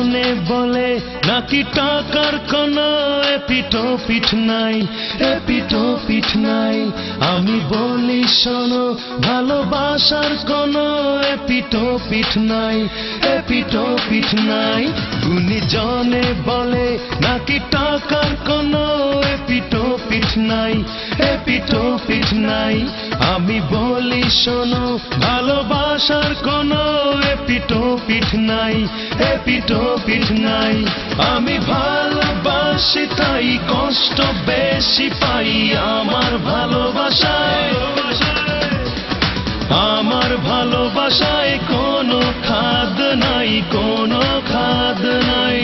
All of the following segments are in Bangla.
জনে বলে নাকি টাকার কোনো এপিটোপিট নাই, এপিটোপিট নাই। আমি বলি শোনো ভালোবাসার কোনো এপিটোপিট নাই, এপিটোপিট নাই। গুণীজনে বলে নাকি টাকার কোনো এপিটোপিট নাই, এপিটোপিট নাই। আমি বলি শোনো ভালোবাসার কোনো এপিটোপিট নাই, এপিটোপিট নাই। আমি ভালোবাসি তাই কষ্ট বেশি পাই আমার ভালোবাসায়, আমার ভালোবাসায় কোনো খাদ নাই, কোনো খাদ নাই।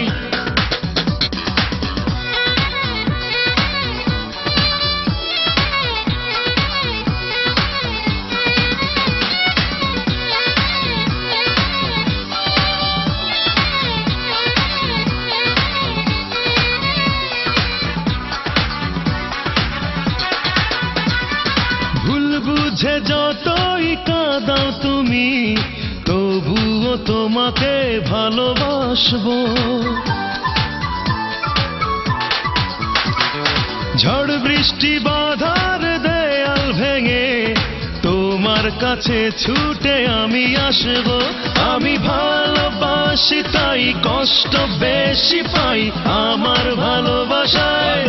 বুঝে যতই কাঁদাও তুমি তবুও তোমাকে ভালোবাসবো। ঝড় বৃষ্টি বাধার দেয়াল ভেঙে তোমার কাছে ছুটে আমি আসবো। আমি ভালোবাসি তাই কষ্ট বেশি পাই আমার ভালোবাসায়,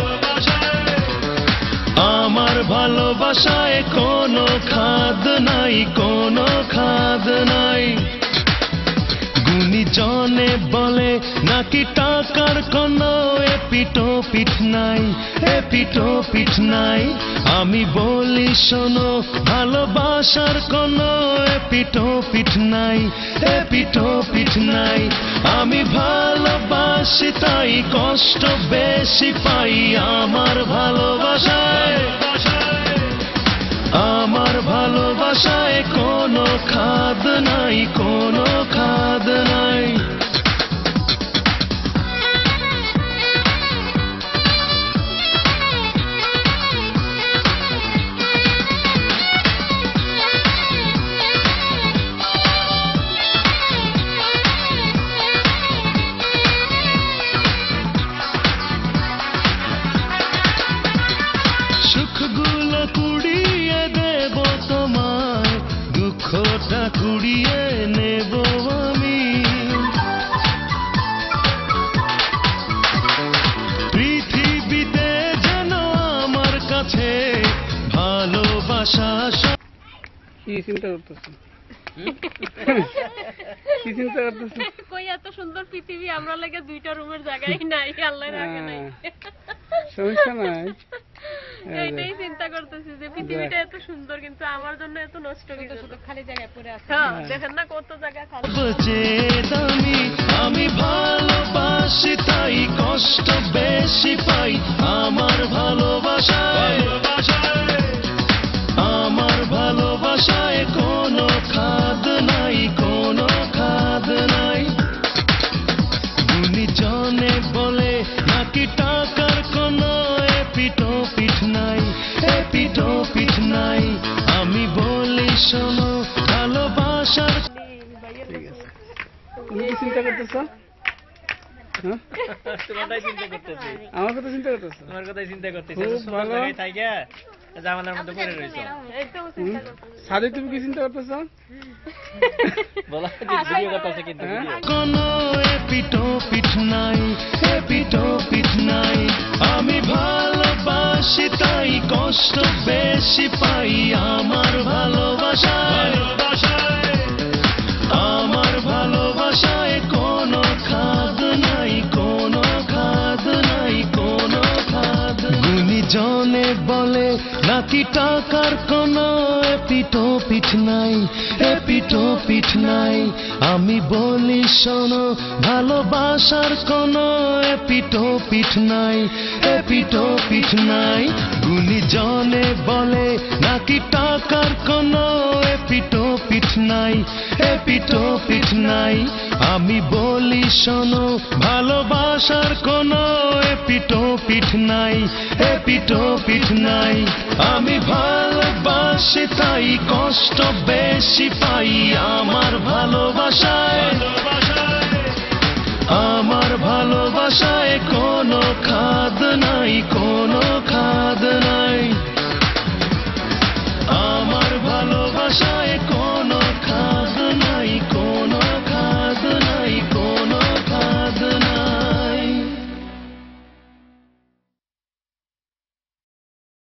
আমার ভালোবাসায় কোনো খাদ নাই, কোনো খাদ নাই। গুণীজনে বলে নাকি টাকার কোনো এপিটোপিট নাই, এপিটোপিট নাই। আমি বলি শোনো ভালোবাসার কোনো এপিটোপিট নাই, এপিটোপিট নাই। আমি ভালোবাসি তাই কষ্ট বেশি পাই আমার ভালোবাসায়, আমার ভালোবাসায় কোনো খাদ নাই, কোনো খাদ নাই। সুখগুলো কুড়িয়ে দেব তোমায়, দুঃখটা কুড়িয়ে নেব আমি। পৃথিবীতে যেন আমার কাছে ভালোবাসা। কি চিন্তা করতেছো? কি চিন্তা করতেছো? কই এত সুন্দর পৃথিবী আমরা লাগে দুইটা রুমের জায়গায় নাই, আল্লাহ রাখে নাই। সমস্যা নাই, এইটাই চিন্তা করতেছি যে পৃথিবীটা এত সুন্দর কিন্তু আমার জন্য এত নষ্ট, কিন্তু শুধু খালি জায়গায় পড়ে আছে। দেখেন না কত জায়গা খালি। আমি ভালোবাসি তাই কষ্ট বেশি পাই আমার ভালোবাসায়, আমার ভালোবাসায় কোনো খাদ নাই, কোনো খাদ নাই। গুণীজনে বলে নাকি টাকার কোনো এপিটোপিট নাই, এপিটোপিট নাই। আমি বলি শোনো ভালোবাসার। ঠিক আছে, তুমি কি চিন্তা করতেছো? তোমারটাই চিন্তা করতেছি, আমার কথা চিন্তা করতেছো? তোমার কথাই চিন্তা করতেছি। খুব ভালো। জামানার মধ্যে পড়ে রয়েছে। সাদি তুমি কি চিন্তা করতেছো? বলা ভিডিও করতেছে কিন্তু কোনো এপিটোপিট নাই, এপিটোপিট নাই। আমি ভালোবাসি তাই কষ্ট বেশি পাই আমার ভালোবাসায়, আমার ভালোবাসায় কোনো খাদ নাই, কোনো খাদ নাই, কোনো খাদ। গুণীজনে বলে নাকি টাকার কোনো এপিটোপিট নাই, এপিটোপিট নাই। আমি বলি শোনো ভালোবাসার কোনো এপিটোপিট নাই, এপিটোপিট নাই। গুণীজনে বলে নাকি টাকার কোনো এপিটোপিট নাই, এপিটোপিট নাই। আমি বলি শোনো ভালোবাসার কোনো এপিটোপিট নাই, এপিটোপিট নাই। আমি ভালোবাসি তাই কষ্ট বেশি পাই আমার ভালোবাসায়, আমার খাদ নাই